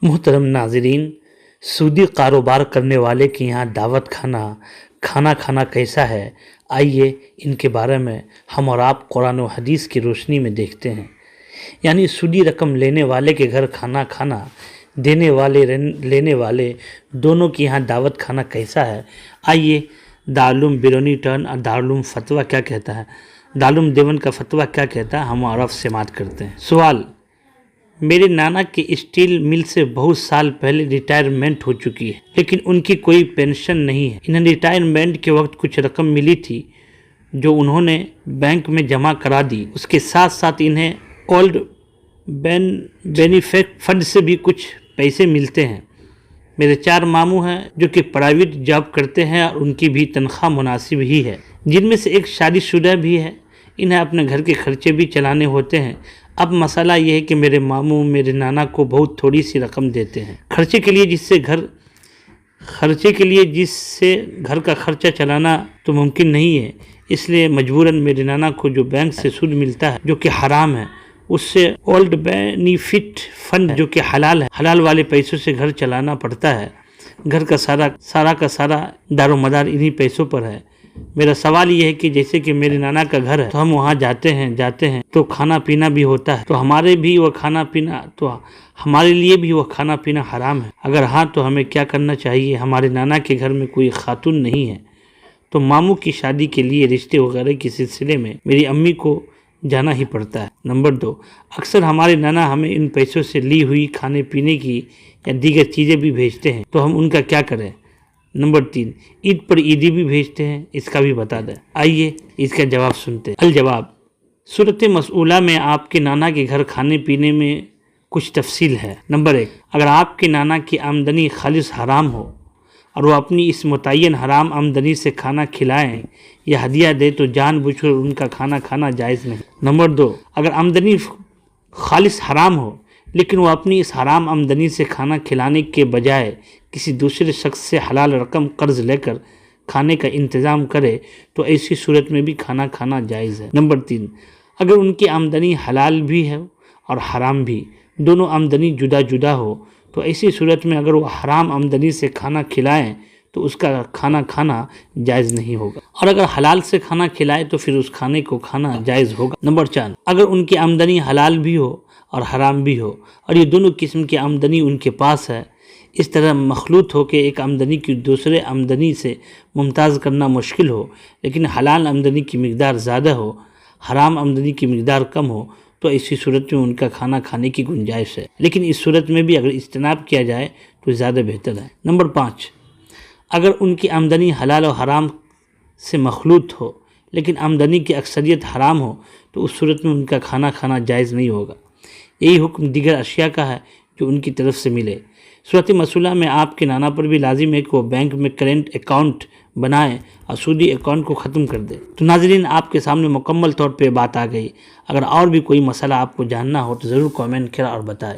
محترم ناظرین، سودی کاروبار کرنے والے کے یہاں دعوت کھانا کھانا کیسا ہے؟ آئیے ان کے بارے میں ہم اور آپ قرآن و حدیث کی روشنی میں دیکھتے ہیں۔ یعنی سودی رقم لینے والے کے گھر کھانا لینے والے دونوں کے یہاں دعوت کھانا کیسا ہے؟ آئیے دارالعلوم بیرونی ٹرن اور دارالعلوم فتویٰ کیا کہتا ہے، دارالعلوم دیوبند کا فتویٰ کیا کہتا ہے، ہم اور آپ سماعت کرتے ہیں۔ سوال: میرے نانا کے اسٹیل مل سے بہت سال پہلے ریٹائرمنٹ ہو چکی ہے، لیکن ان کی کوئی پینشن نہیں ہے۔ انہیں ریٹائرمنٹ کے وقت کچھ رقم ملی تھی جو انہوں نے بینک میں جمع کرا دی، اس کے ساتھ ساتھ انہیں اولڈ بینیفٹ فنڈ سے بھی کچھ پیسے ملتے ہیں۔ میرے 4 ماموں ہیں جو کہ پرائیویٹ جاب کرتے ہیں اور ان کی بھی تنخواہ مناسب ہی ہے، جن میں سے ایک شادی شدہ بھی ہے۔ انہیں اپنے گھر کے خرچے بھی چلانے ہوتے ہیں۔ اب مسئلہ یہ ہے کہ میرے ماموں میرے نانا کو بہت تھوڑی سی رقم دیتے ہیں خرچے کے لیے، جس سے گھر کا خرچہ چلانا تو ممکن نہیں ہے۔ اس لیے مجبوراً میرے نانا کو جو بینک سے سود ملتا ہے جو کہ حرام ہے، اس سے اولڈ بینیفٹ فنڈ جو کہ حلال ہے، حلال والے پیسوں سے گھر چلانا پڑتا ہے۔ گھر کا سارا دار و مدار انہی پیسوں پر ہے۔ میرا سوال یہ ہے کہ جیسے کہ میرے نانا کا گھر ہے تو ہم وہاں جاتے ہیں تو کھانا پینا بھی ہوتا ہے، تو ہمارے لیے بھی وہ کھانا پینا حرام ہے؟ اگر ہاں تو ہمیں کیا کرنا چاہیے؟ ہمارے نانا کے گھر میں کوئی خاتون نہیں ہے، تو ماموں کی شادی کے لیے رشتے وغیرہ کے سلسلے میں میری امی کو جانا ہی پڑتا ہے۔ نمبر 2، اکثر ہمارے نانا ہمیں ان پیسوں سے لی ہوئی کھانے پینے کی یا دیگر چیزیں بھی بھیجتے ہیں، تو ہم ان کا کیا کریں؟ نمبر 3، عید پر عیدی بھی بھیجتے ہیں، اس کا بھی بتا دیں۔ آئیے اس کا جواب سنتے ہیں۔ الجواب: صورت مسئولہ میں آپ کے نانا کے گھر کھانے پینے میں کچھ تفصیل ہے۔ نمبر 1، اگر آپ کے نانا کی آمدنی خالص حرام ہو اور وہ اپنی اس متعین حرام آمدنی سے کھانا کھلائیں یا ہدیہ دے تو جان بوجھ کر ان کا کھانا کھانا جائز نہیں۔ نمبر 2، اگر آمدنی خالص حرام ہو لیکن وہ اپنی اس حرام آمدنی سے کھانا کھلانے کے بجائے کسی دوسرے شخص سے حلال رقم قرض لے کر کھانے کا انتظام کرے تو ایسی صورت میں بھی کھانا کھانا جائز ہے۔ نمبر 3، اگر ان کی آمدنی حلال بھی ہے اور حرام بھی، دونوں آمدنی جدا جدا ہو، تو ایسی صورت میں اگر وہ حرام آمدنی سے کھانا کھلائیں تو اس کا کھانا کھانا جائز نہیں ہوگا، اور اگر حلال سے کھانا کھلائے تو پھر اس کھانے کو کھانا جائز ہوگا۔ نمبر 4، اگر ان کی آمدنی حلال بھی ہو اور حرام بھی ہو اور یہ دونوں قسم کی آمدنی ان کے پاس ہے، اس طرح مخلوط ہو کہ ایک آمدنی کی دوسرے آمدنی سے ممتاز کرنا مشکل ہو، لیکن حلال آمدنی کی مقدار زیادہ ہو، حرام آمدنی کی مقدار کم ہو، تو ایسی صورت میں ان کا کھانا کھانے کی گنجائش ہے، لیکن اس صورت میں بھی اگر اجتناب کیا جائے تو زیادہ بہتر ہے۔ نمبر 5، اگر ان کی آمدنی حلال و حرام سے مخلوط ہو لیکن آمدنی کی اکثریت حرام ہو تو اس صورت میں ان کا کھانا کھانا جائز نہیں ہوگا۔ یہی حکم دیگر اشیاء کا ہے جو ان کی طرف سے ملے۔ صورت مسئولہ میں آپ کے نانا پر بھی لازم ہے کہ وہ بینک میں کرنٹ اکاؤنٹ بنائے اور سودی اکاؤنٹ کو ختم کر دے۔ تو ناظرین، آپ کے سامنے مکمل طور پہ بات آ گئی۔ اگر اور بھی کوئی مسئلہ آپ کو جاننا ہو تو ضرور کامنٹ کریں اور بتائیں۔